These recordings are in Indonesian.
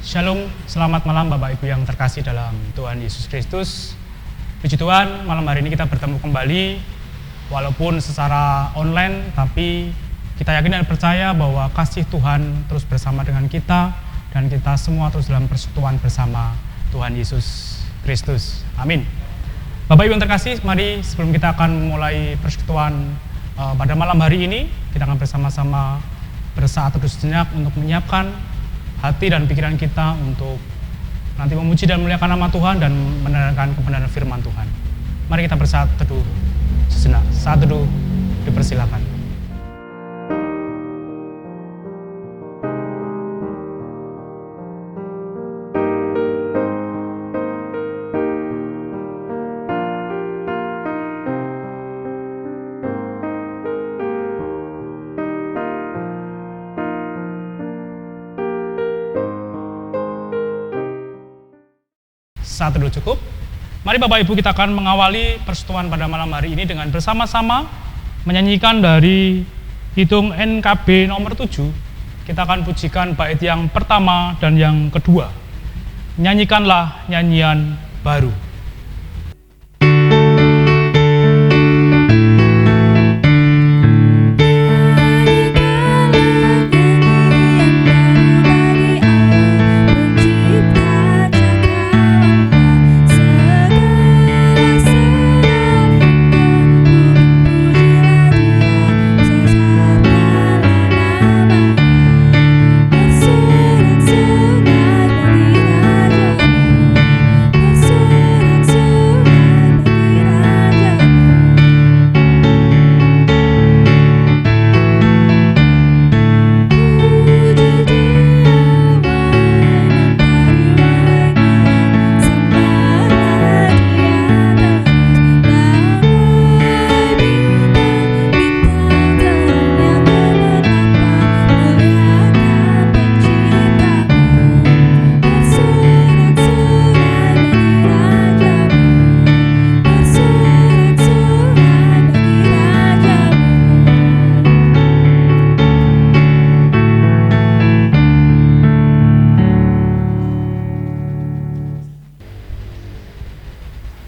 Shalom, selamat malam Bapak Ibu yang terkasih dalam Tuhan Yesus Kristus. Puji Tuhan, malam hari ini kita bertemu kembali, walaupun secara online, tapi kita yakin dan percaya bahwa kasih Tuhan terus bersama dengan kita, dan kita semua terus dalam persekutuan bersama Tuhan Yesus Kristus. Amin. Bapak Ibu yang terkasih, mari sebelum kita akan memulai persekutuan pada malam hari ini, kita akan bersama-sama bersaat teduh sejenak untuk menyiapkan hati dan pikiran kita untuk nanti memuji dan memuliakan nama Tuhan dan mendengarkan kebenaran firman Tuhan. Mari kita bersaat teduh sejenak. Saat teduh dipersilakan. Saat teduh cukup. Mari Bapak Ibu kita akan mengawali persekutuan pada malam hari ini dengan bersama-sama menyanyikan dari Kidung NKB nomor 7. Kita akan pujikan bait yang pertama dan yang kedua. Nyanyikanlah nyanyian baru.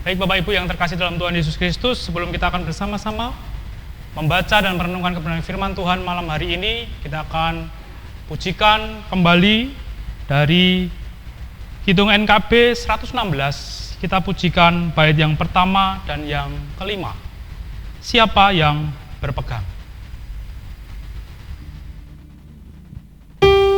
Baik Bapak Ibu yang terkasih dalam Tuhan Yesus Kristus, sebelum kita akan bersama-sama membaca dan merenungkan kebenaran firman Tuhan malam hari ini, kita akan pujikan kembali dari Kidung NKB 116. Kita pujikan bait yang pertama dan yang kelima. Siapa yang berpegang? Hidup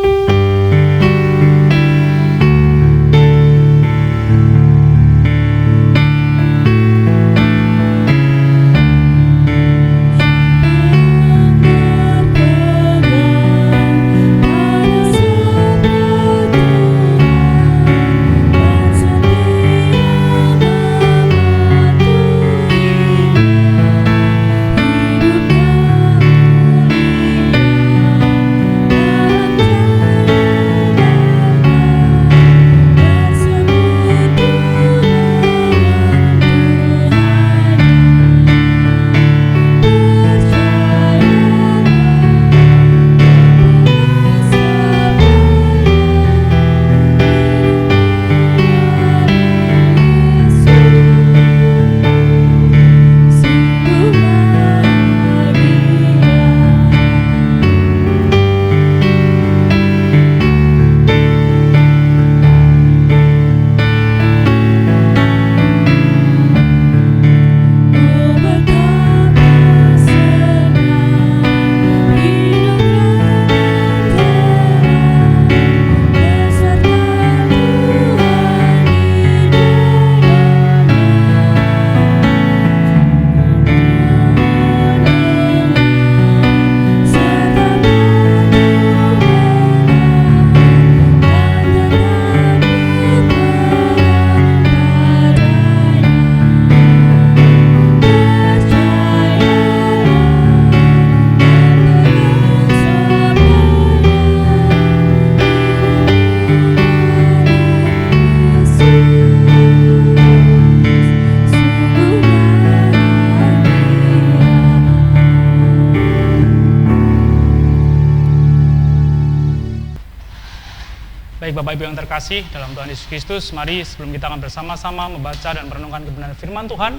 Baik Bapak Ibu yang terkasih dalam Tuhan Yesus Kristus, mari sebelum kita akan bersama-sama membaca dan merenungkan kebenaran firman Tuhan,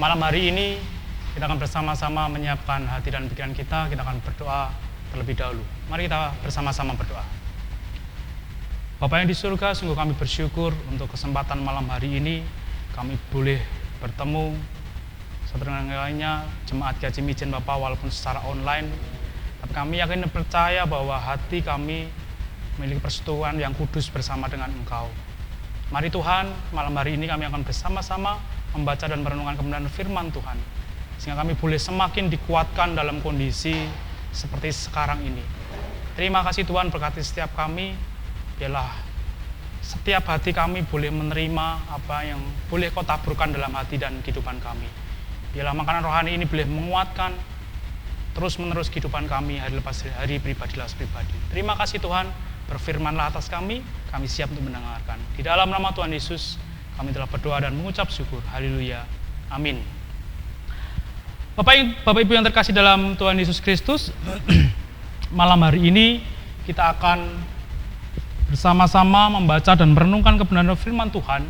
malam hari ini kita akan bersama-sama menyiapkan hati dan pikiran kita akan berdoa terlebih dahulu. Mari kita bersama-sama berdoa. Bapa yang di surga, sungguh kami bersyukur untuk kesempatan malam hari ini, kami boleh bertemu satu dengan lainnya, jemaat Gaji Mijen Bapak, walaupun secara online, tapi kami yakin dan percaya bahwa hati kami memiliki persekutuan yang kudus bersama dengan Engkau. Mari Tuhan, malam hari ini kami akan bersama-sama membaca dan merenungkan kebenaran firman Tuhan, sehingga kami boleh semakin dikuatkan dalam kondisi seperti sekarang ini. Terima kasih Tuhan, berkati setiap kami, biarlah setiap hati kami boleh menerima apa yang boleh Kau taburkan dalam hati dan kehidupan kami. Biarlah makanan rohani ini boleh menguatkan terus-menerus kehidupan kami hari lepas hari, pribadi lepas pribadi. Terima kasih Tuhan, berfirmanlah atas kami siap untuk mendengarkan. Di dalam nama Tuhan Yesus, kami telah berdoa dan mengucap syukur. Haleluya. Amin. Bapak Ibu yang terkasih dalam Tuhan Yesus Kristus, malam hari ini kita akan bersama-sama membaca dan merenungkan kebenaran firman Tuhan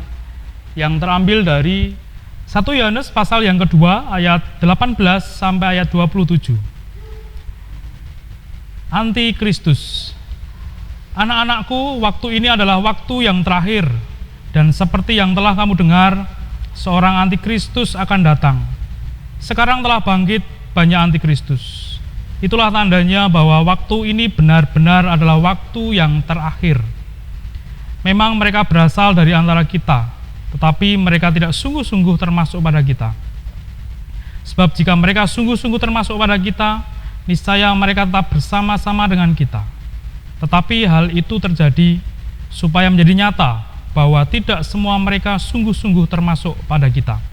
yang terambil dari 1 Yohanes pasal yang kedua ayat 18 sampai ayat 27. Antikristus. Anak-anakku, waktu ini adalah waktu yang terakhir, dan seperti yang telah kamu dengar, seorang antikristus akan datang. Sekarang telah bangkit banyak antikristus. Itulah tandanya bahwa waktu ini benar-benar adalah waktu yang terakhir. Memang mereka berasal dari antara kita, tetapi mereka tidak sungguh-sungguh termasuk pada kita. Sebab jika mereka sungguh-sungguh termasuk pada kita, niscaya mereka tetap bersama-sama dengan kita. Tetapi hal itu terjadi supaya menjadi nyata bahwa tidak semua mereka sungguh-sungguh termasuk pada kita.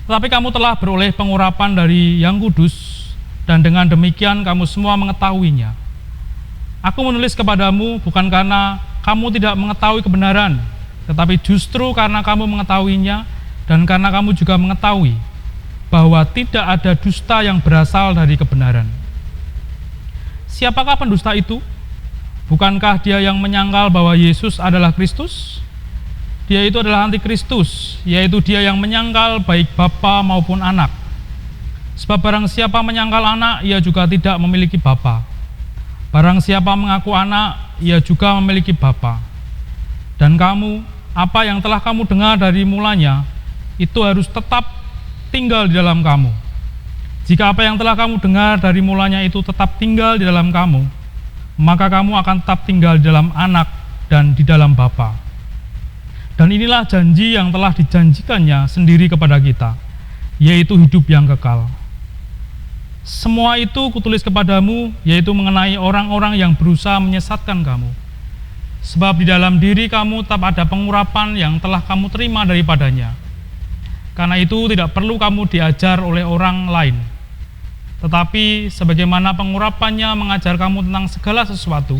Tetapi kamu telah beroleh pengurapan dari Yang Kudus, dan dengan demikian kamu semua mengetahuinya. Aku menulis kepadamu bukan karena kamu tidak mengetahui kebenaran, tetapi justru karena kamu mengetahuinya dan karena kamu juga mengetahui bahwa tidak ada dusta yang berasal dari kebenaran. Siapakah pendusta itu? Bukankah dia yang menyangkal bahwa Yesus adalah Kristus? Dia itu adalah antikristus, yaitu dia yang menyangkal baik bapa maupun anak. Sebab barang siapa menyangkal anak, ia juga tidak memiliki bapa. Barang siapa mengaku anak, ia juga memiliki bapa. Dan kamu, apa yang telah kamu dengar dari mulanya, itu harus tetap tinggal di dalam kamu. Jika apa yang telah kamu dengar dari mulanya itu tetap tinggal di dalam kamu, maka kamu akan tetap tinggal di dalam anak dan di dalam Bapa. Dan inilah janji yang telah dijanjikannya sendiri kepada kita, yaitu hidup yang kekal. Semua itu kutulis kepadamu, yaitu mengenai orang-orang yang berusaha menyesatkan kamu. Sebab di dalam diri kamu tetap ada pengurapan yang telah kamu terima daripadanya. Karena itu tidak perlu kamu diajar oleh orang lain. Tetapi sebagaimana pengurapannya mengajar kamu tentang segala sesuatu,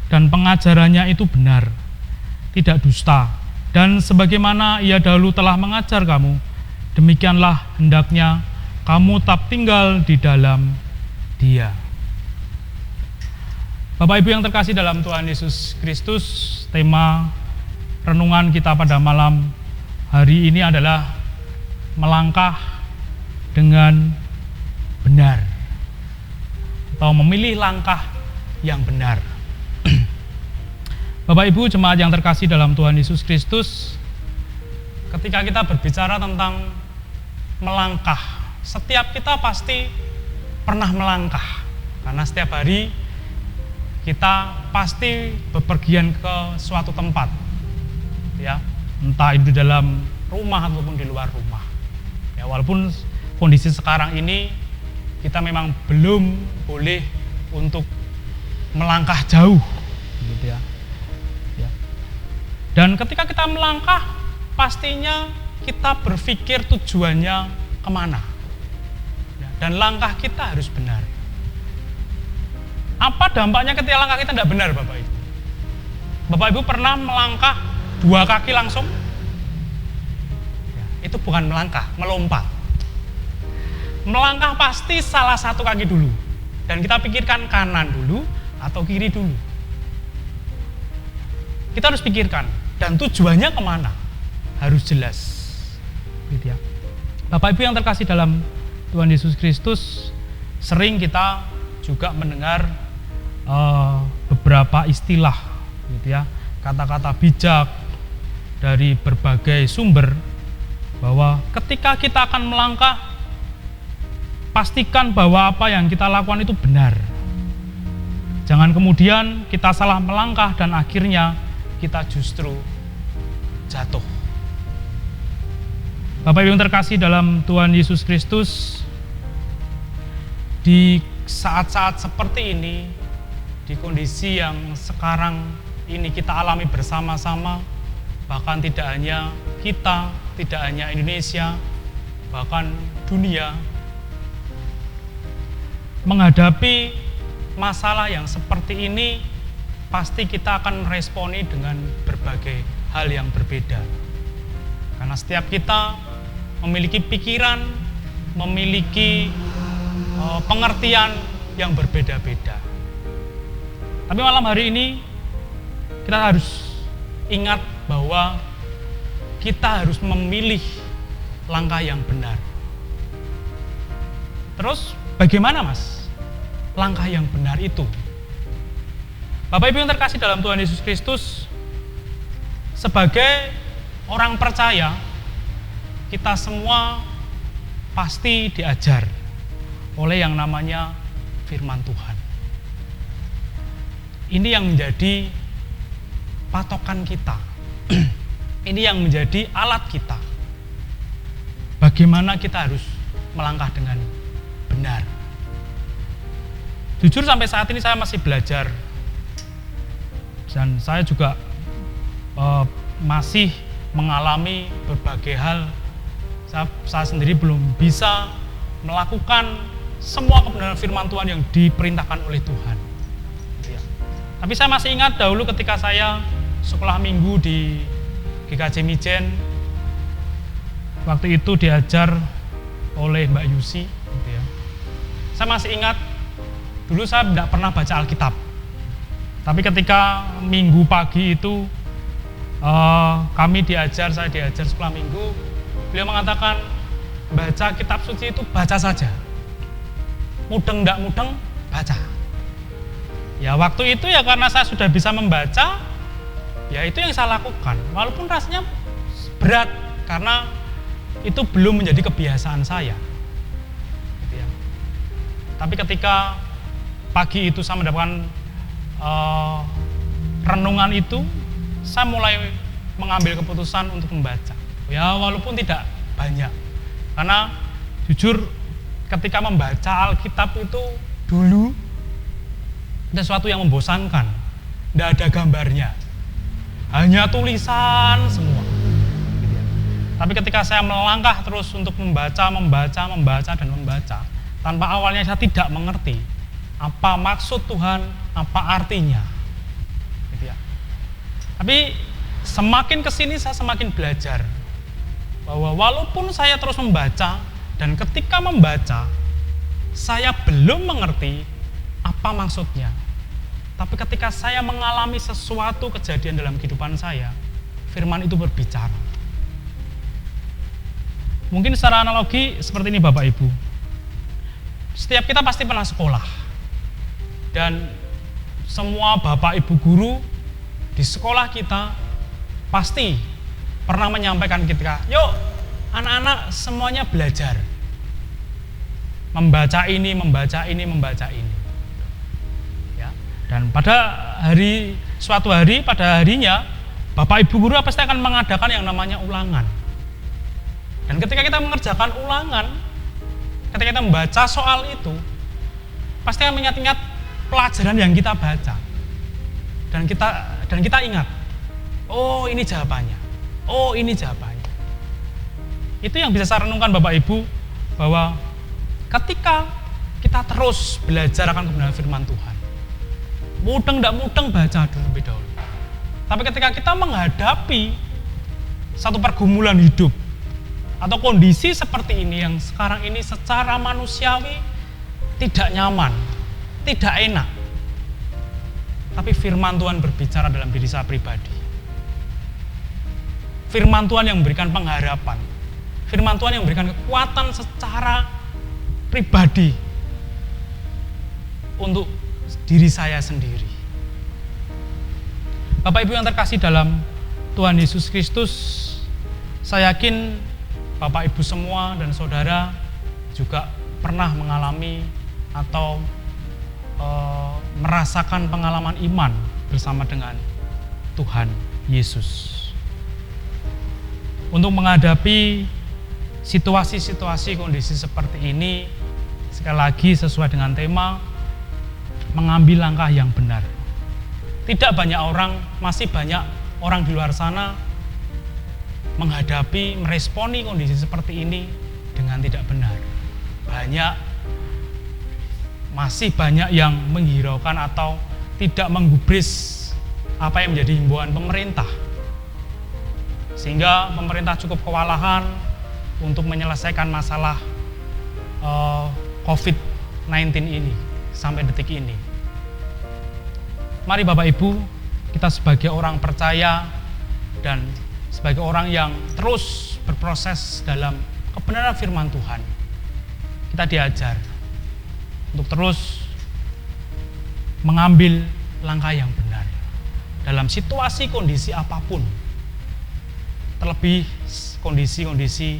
dan pengajarannya itu benar, tidak dusta, dan sebagaimana ia dahulu telah mengajar kamu, demikianlah hendaknya kamu tetap tinggal di dalam Dia. Bapak Ibu yang terkasih dalam Tuhan Yesus Kristus, tema renungan kita pada malam hari ini adalah melangkah dengan benar, atau memilih langkah yang benar. Bapak Ibu jemaat yang terkasih dalam Tuhan Yesus Kristus, ketika kita berbicara tentang melangkah, setiap kita pasti pernah melangkah, karena setiap hari kita pasti bepergian ke suatu tempat, ya, entah itu di dalam rumah ataupun di luar rumah. Ya, walaupun kondisi sekarang ini kita memang belum boleh untuk melangkah jauh, gitu ya. Dan ketika kita melangkah, pastinya kita berpikir tujuannya kemana, dan langkah kita harus benar. Apa dampaknya ketika langkah kita tidak benar, Bapak Ibu? Bapak Ibu pernah melangkah 2 kaki langsung? Itu bukan melangkah, melompat. Melangkah pasti salah satu kaki dulu, dan kita pikirkan kanan dulu atau kiri dulu. kita harus pikirkan, dan tujuannya kemana harus jelas, gitu ya. Bapak Ibu yang terkasih dalam Tuhan Yesus Kristus, sering kita juga mendengar beberapa istilah, gitu ya, kata-kata bijak dari berbagai sumber, bahwa ketika kita akan melangkah, pastikan bahwa apa yang kita lakukan itu benar. Jangan kemudian kita salah melangkah dan akhirnya kita justru jatuh. Bapak Ibu yang terkasih dalam Tuhan Yesus Kristus, di saat-saat seperti ini, di kondisi yang sekarang ini kita alami bersama-sama, bahkan tidak hanya kita, tidak hanya Indonesia, bahkan dunia, menghadapi masalah yang seperti ini, pasti kita akan meresponi dengan berbagai hal yang berbeda. Karena setiap kita memiliki pikiran, memiliki pengertian yang berbeda-beda. Tapi malam hari ini kita harus ingat bahwa kita harus memilih langkah yang benar. Terus bagaimana, Mas, langkah yang benar itu? Bapak Ibu yang terkasih dalam Tuhan Yesus Kristus, sebagai orang percaya, kita semua pasti diajar oleh yang namanya firman Tuhan. Ini yang menjadi patokan kita. Ini yang menjadi alat kita. Bagaimana kita harus melangkah dengan benar. Jujur sampai saat ini saya masih belajar. Dan saya juga masih mengalami berbagai hal. Saya sendiri belum bisa melakukan semua kebenaran firman Tuhan yang diperintahkan oleh Tuhan. Tapi saya masih ingat dahulu ketika saya sekolah minggu di GKJ Mijen, waktu itu diajar oleh Mbak Yusi. Saya masih ingat, dulu saya tidak pernah baca Alkitab. Tapi ketika minggu pagi itu saya diajar sekolah minggu, beliau mengatakan, baca kitab suci itu baca saja. Mudeng tidak mudeng, baca. Ya waktu itu ya karena saya sudah bisa membaca, ya itu yang saya lakukan. Walaupun rasanya berat, karena itu belum menjadi kebiasaan saya. Gitu ya. Tapi ketika pagi itu saya mendapatkan renungan itu, saya mulai mengambil keputusan untuk membaca. Ya walaupun tidak banyak, karena jujur ketika membaca Alkitab itu dulu ada sesuatu yang membosankan, tidak ada gambarnya, hanya tulisan semua. Tapi ketika saya melangkah terus untuk membaca, tanpa awalnya saya tidak mengerti apa maksud Tuhan, apa artinya. Gitu ya. Tapi semakin kesini saya semakin belajar bahwa walaupun saya terus membaca, dan ketika membaca saya belum mengerti apa maksudnya, tapi ketika saya mengalami sesuatu kejadian dalam kehidupan saya, firman itu berbicara. Mungkin secara analogi seperti ini Bapak Ibu, setiap kita pasti pernah sekolah, dan semua Bapak Ibu guru di sekolah kita pasti pernah menyampaikan kita, yuk anak-anak semuanya belajar. Membaca ini. Ya. Dan pada suatu hari, pada harinya, Bapak Ibu guru pasti akan mengadakan yang namanya ulangan. Dan ketika kita mengerjakan ulangan, ketika kita membaca soal itu, pasti akan mengingat-ingat pelajaran yang kita baca. Dan kita ingat, oh ini jawabannya. Oh ini jawabannya. Itu yang bisa saya renungkan Bapak Ibu, bahwa ketika kita terus belajar akan kebenaran firman Tuhan, mudeng tidak mudeng baca terlebih dahulu. Tapi ketika kita menghadapi satu pergumulan hidup atau kondisi seperti ini yang sekarang ini secara manusiawi tidak nyaman, tidak enak, tapi firman Tuhan berbicara dalam diri saya pribadi. firman Tuhan yang memberikan pengharapan, firman Tuhan yang memberikan kekuatan secara pribadi untuk diri saya sendiri. Bapak Ibu yang terkasih dalam Tuhan Yesus Kristus, saya yakin Bapak Ibu semua dan saudara juga pernah mengalami atau merasakan pengalaman iman bersama dengan Tuhan Yesus. Untuk menghadapi situasi-situasi kondisi seperti ini, sekali lagi sesuai dengan tema, mengambil langkah yang benar. Tidak banyak orang, masih banyak orang di luar sana menghadapi, meresponi kondisi seperti ini dengan tidak benar. Masih banyak yang menghiraukan atau tidak menggubris apa yang menjadi himbauan pemerintah. Sehingga pemerintah cukup kewalahan untuk menyelesaikan masalah COVID-19 ini sampai detik ini. Mari Bapak Ibu, kita sebagai orang percaya dan sebagai orang yang terus berproses dalam kebenaran firman Tuhan, kita diajar untuk terus mengambil langkah yang benar dalam situasi kondisi apapun, terlebih kondisi-kondisi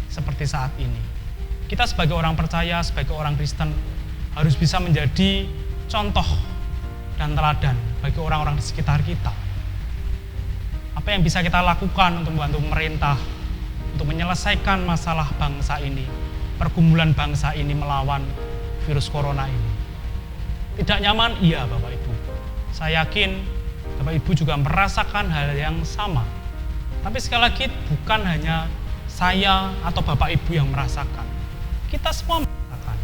seperti saat ini. Kita sebagai orang percaya, sebagai orang Kristen harus bisa menjadi contoh dan teladan bagi orang-orang di sekitar kita. Apa yang bisa kita lakukan untuk membantu pemerintah untuk menyelesaikan masalah bangsa ini, pergumulan bangsa ini melawan virus corona ini. Tidak nyaman? Iya Bapak Ibu. Saya yakin Bapak Ibu juga merasakan hal yang sama. Tapi sekali lagi bukan hanya saya atau Bapak Ibu yang merasakan. Kita semua merasakan.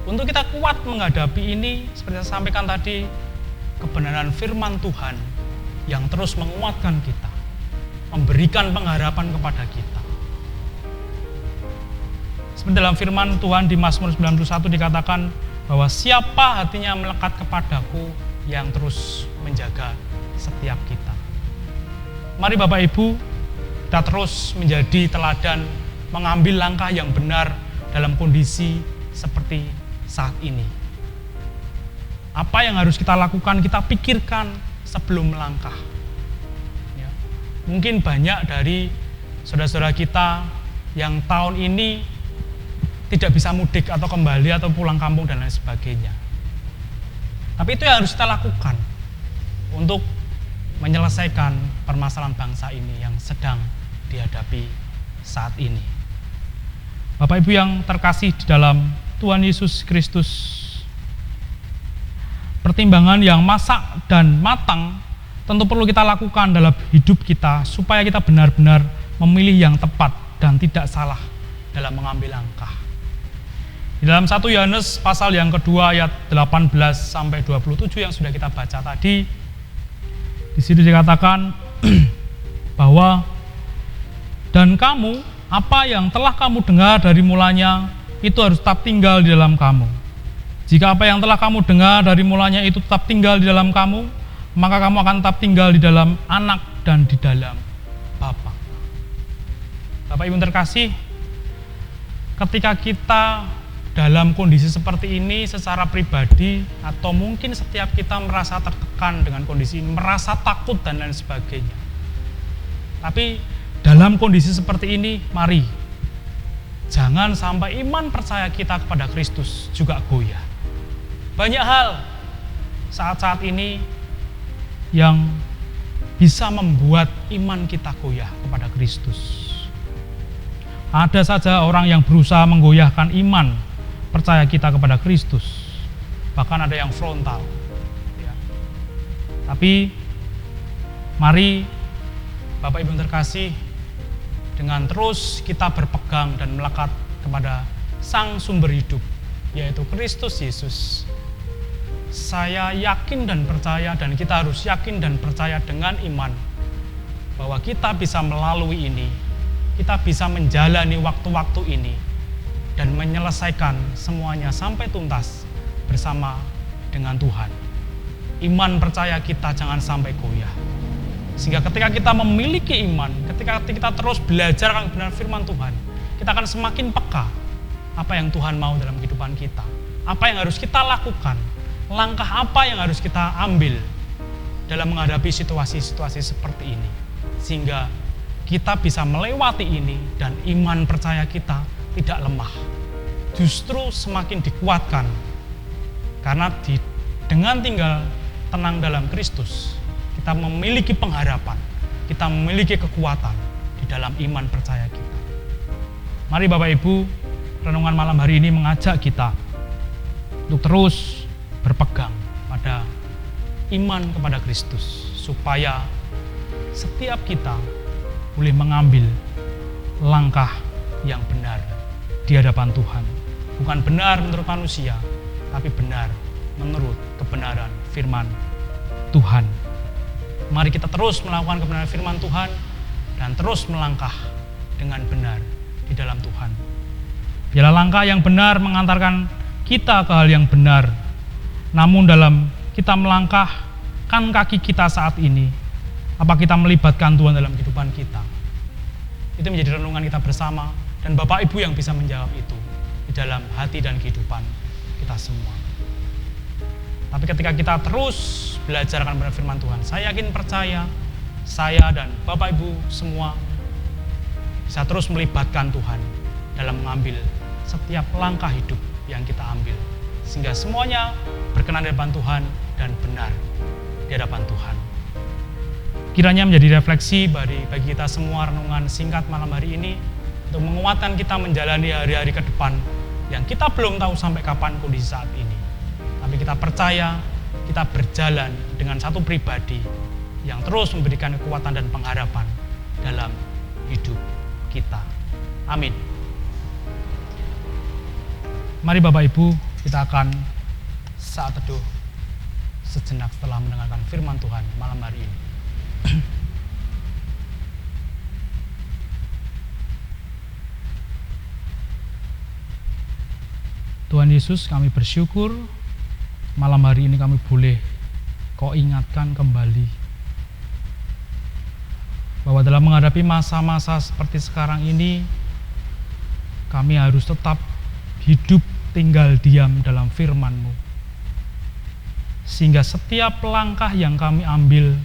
Untuk kita kuat menghadapi ini, seperti saya sampaikan tadi, kebenaran firman Tuhan yang terus menguatkan kita, memberikan pengharapan kepada kita. Seperti dalam firman Tuhan di Mazmur 91 dikatakan bahwa siapa hatinya melekat kepadaku yang terus menjaga setiap kita. Mari Bapak Ibu, kita terus menjadi teladan, mengambil langkah yang benar dalam kondisi seperti saat ini. Apa yang harus kita lakukan, kita pikirkan sebelum melangkah. Ya. Mungkin banyak dari saudara-saudara kita yang tahun ini tidak bisa mudik atau kembali atau pulang kampung dan lain sebagainya. Tapi itu yang harus kita lakukan untuk menyelesaikan permasalahan bangsa ini yang sedang dihadapi saat ini. Bapak Ibu yang terkasih di dalam Tuhan Yesus Kristus, pertimbangan yang masak dan matang tentu perlu kita lakukan dalam hidup kita supaya kita benar-benar memilih yang tepat dan tidak salah dalam mengambil langkah. Di dalam 1 Yohanes pasal yang kedua ayat 18 sampai 27 yang sudah kita baca tadi, di situ dikatakan bahwa dan kamu, apa yang telah kamu dengar dari mulanya itu harus tetap tinggal di dalam kamu. Jika apa yang telah kamu dengar dari mulanya itu tetap tinggal di dalam kamu, maka kamu akan tetap tinggal di dalam Anak dan di dalam Bapa. Bapak Ibu terkasih, ketika kita dalam kondisi seperti ini secara pribadi atau mungkin setiap kita merasa tertekan dengan kondisi ini, merasa takut dan lain sebagainya. Tapi dalam kondisi seperti ini, mari jangan sampai iman percaya kita kepada Kristus juga goyah. Banyak hal saat-saat ini yang bisa membuat iman kita goyah kepada Kristus. Ada saja orang yang berusaha menggoyahkan iman percaya kita kepada Kristus, bahkan ada yang frontal. Ya. Tapi mari Bapak Ibu terkasih, dengan terus kita berpegang dan melekat kepada Sang Sumber Hidup, yaitu Kristus Yesus. Saya yakin dan percaya, dan kita harus yakin dan percaya dengan iman bahwa kita bisa melalui ini, kita bisa menjalani waktu-waktu ini dan menyelesaikan semuanya sampai tuntas bersama dengan Tuhan. Iman percaya kita jangan sampai goyah. Sehingga ketika kita memiliki iman, ketika kita terus belajar akan kebenaran firman Tuhan, kita akan semakin peka apa yang Tuhan mau dalam kehidupan kita, apa yang harus kita lakukan, langkah apa yang harus kita ambil dalam menghadapi situasi-situasi seperti ini. Sehingga kita bisa melewati ini dan iman percaya kita tidak lemah, justru semakin dikuatkan. Karena dengan tinggal tenang dalam Kristus, kita memiliki pengharapan, kita memiliki kekuatan di dalam iman percaya kita. Mari Bapak Ibu, renungan malam hari ini mengajak kita untuk terus berpegang pada iman kepada Kristus, supaya setiap kita boleh mengambil langkah yang benar di hadapan Tuhan. Bukan benar menurut manusia, tapi benar menurut kebenaran firman Tuhan. Mari kita terus melakukan kebenaran firman Tuhan dan terus melangkah dengan benar di dalam Tuhan. Biarlah langkah yang benar mengantarkan kita ke hal yang benar. Namun dalam kita melangkahkan kaki kita saat ini, apa kita melibatkan Tuhan dalam kehidupan kita? Itu menjadi renungan kita bersama, dan Bapak Ibu yang bisa menjawab itu di dalam hati dan kehidupan kita semua. Tapi ketika kita terus belajar akan benar firman Tuhan, saya yakin percaya, saya dan Bapak Ibu semua bisa terus melibatkan Tuhan dalam mengambil setiap langkah hidup yang kita ambil, sehingga semuanya berkenan di hadapan Tuhan dan benar di hadapan Tuhan. Kiranya menjadi refleksi bagi kita semua renungan singkat malam hari ini, untuk menguatkan kita menjalani hari-hari ke depan yang kita belum tahu sampai kapan kondisi saat ini. Tapi kita percaya, kita berjalan dengan satu pribadi yang terus memberikan kekuatan dan pengharapan dalam hidup kita. Amin. Mari Bapak Ibu, kita akan saat teduh sejenak setelah mendengarkan firman Tuhan malam hari ini. Tuhan Yesus, kami bersyukur malam hari ini kami boleh Kau ingatkan kembali bahwa dalam menghadapi masa-masa seperti sekarang ini, kami harus tetap hidup tinggal diam dalam firman-Mu, sehingga setiap langkah yang kami ambil,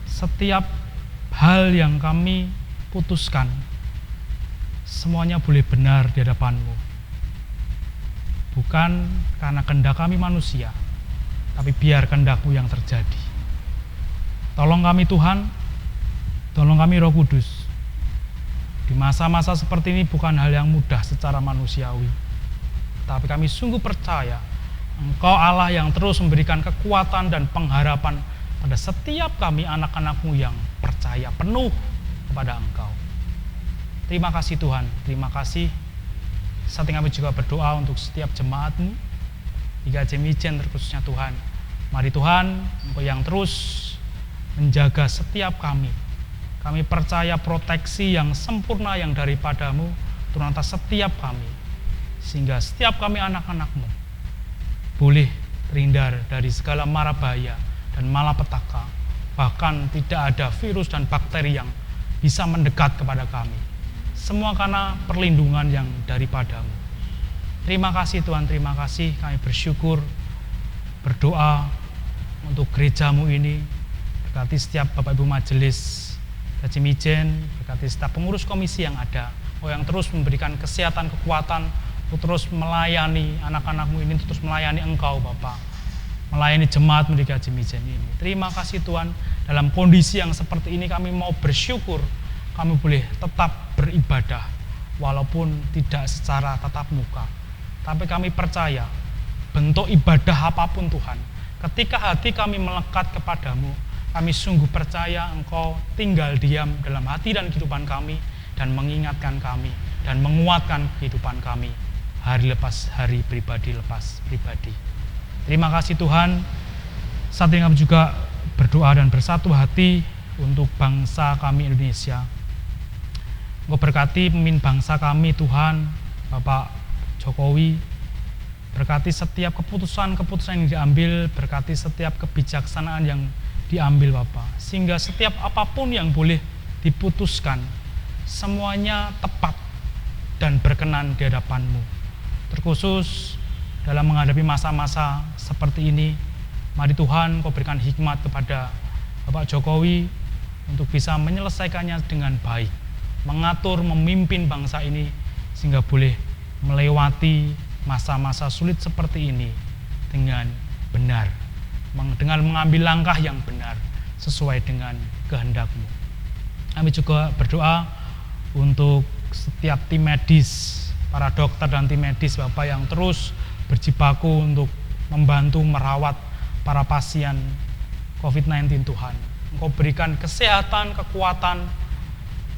setiap hal yang kami putuskan, semuanya boleh benar di hadapan-Mu. Bukan karena kehendak kami manusia, tapi biar kehendak-Mu yang terjadi. Tolong kami Tuhan, tolong kami Roh Kudus. Di masa-masa seperti ini bukan hal yang mudah secara manusiawi, tapi kami sungguh percaya Engkau Allah yang terus memberikan kekuatan dan pengharapan pada setiap kami anak-anak-Mu yang percaya penuh kepada Engkau. Terima kasih Tuhan, terima kasih. Saat ini kami juga berdoa untuk setiap jemaat-Mu di GKJ Mijen terkhususnya Tuhan. Mari Tuhan, Engkau yang terus menjaga setiap kami. Kami percaya proteksi yang sempurna yang daripada-Mu turun atas setiap kami, sehingga setiap kami anak-anak-Mu boleh terhindar dari segala mara bahaya dan malapetaka. Bahkan tidak ada virus dan bakteri yang bisa mendekat kepada kami. Semua karena perlindungan yang daripada-Mu. Terima kasih Tuhan, terima kasih. Kami bersyukur, berdoa untuk gereja-Mu ini. Berkati setiap Bapak Ibu majelis GKJ Mijen, berkati setiap pengurus komisi yang ada, yang terus memberikan kesehatan, kekuatan untuk terus melayani anak-anak-Mu ini, terus melayani Engkau Bapak, melayani jemaat-Mu di GKJ Mijen ini. Terima kasih Tuhan, dalam kondisi yang seperti ini kami mau bersyukur, kami boleh tetap beribadah walaupun tidak secara tatap muka. Tapi kami percaya bentuk ibadah apapun Tuhan, ketika hati kami melekat kepadamu, kami sungguh percaya Engkau tinggal diam dalam hati dan kehidupan kami, dan mengingatkan kami dan menguatkan kehidupan kami hari lepas hari, pribadi lepas pribadi. Terima kasih Tuhan. Saat ini kami juga berdoa dan bersatu hati untuk bangsa kami Indonesia. Engkau berkati pemimpin bangsa kami Tuhan, Bapak Jokowi. Berkati setiap keputusan-keputusan yang diambil, berkati setiap kebijaksanaan yang diambil Bapa, sehingga setiap apapun yang boleh diputuskan semuanya tepat dan berkenan di hadapan-Mu. Terkhusus dalam menghadapi masa-masa seperti ini, mari Tuhan Kau berikan hikmat kepada Bapak Jokowi untuk bisa menyelesaikannya dengan baik, mengatur, memimpin bangsa ini sehingga boleh melewati masa-masa sulit seperti ini dengan benar, dengan mengambil langkah yang benar sesuai dengan kehendak-Mu. Kami juga berdoa untuk setiap tim medis, para dokter dan tim medis Bapak yang terus berjibaku untuk membantu merawat para pasien COVID-19 Tuhan. Engkau berikan kesehatan, kekuatan,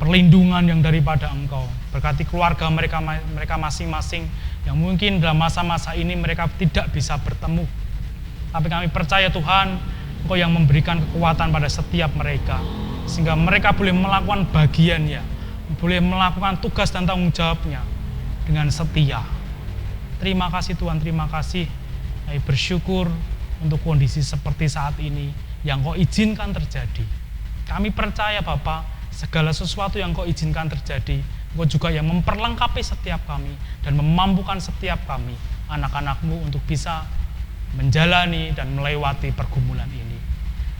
perlindungan yang daripada Engkau. Berkati keluarga mereka masing-masing yang mungkin dalam masa-masa ini mereka tidak bisa bertemu. Tapi kami percaya Tuhan, Engkau yang memberikan kekuatan pada setiap mereka, sehingga mereka boleh melakukan bagiannya, boleh melakukan tugas dan tanggung jawabnya dengan setia. Terima kasih Tuhan, terima kasih. Kami bersyukur untuk kondisi seperti saat ini yang Kau izinkan terjadi. Kami percaya Bapa, segala sesuatu yang Kau izinkan terjadi, Engkau juga yang memperlengkapi setiap kami dan memampukan setiap kami, anak-anak-Mu, untuk bisa menjalani dan melewati pergumulan ini.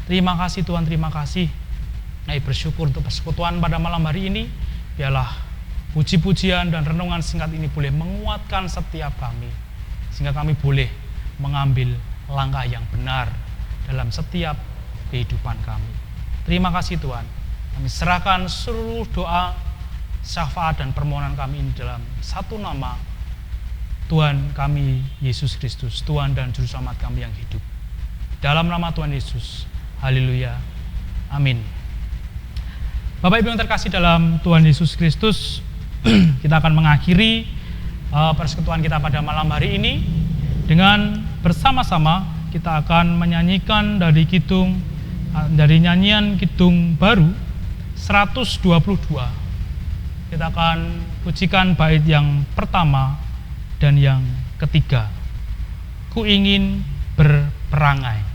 Terima kasih Tuhan, terima kasih. Kami bersyukur untuk persekutuan pada malam hari ini. Biarlah puji-pujian dan renungan singkat ini boleh menguatkan setiap kami, sehingga kami boleh mengambil langkah yang benar dalam setiap kehidupan kami. Terima kasih Tuhan. Kami serahkan seluruh doa, syafaat dan permohonan kami ini dalam satu nama Tuhan kami Yesus Kristus, Tuhan dan Juru Selamat kami yang hidup. Dalam nama Tuhan Yesus. Haleluya. Amin. Bapak Ibu yang terkasih dalam Tuhan Yesus Kristus, kita akan mengakhiri persekutuan kita pada malam hari ini dengan bersama-sama kita akan menyanyikan dari nyanyian kidung baru 122. Kita akan pujikan bait yang pertama dan yang ketiga. Ku ingin berperangai.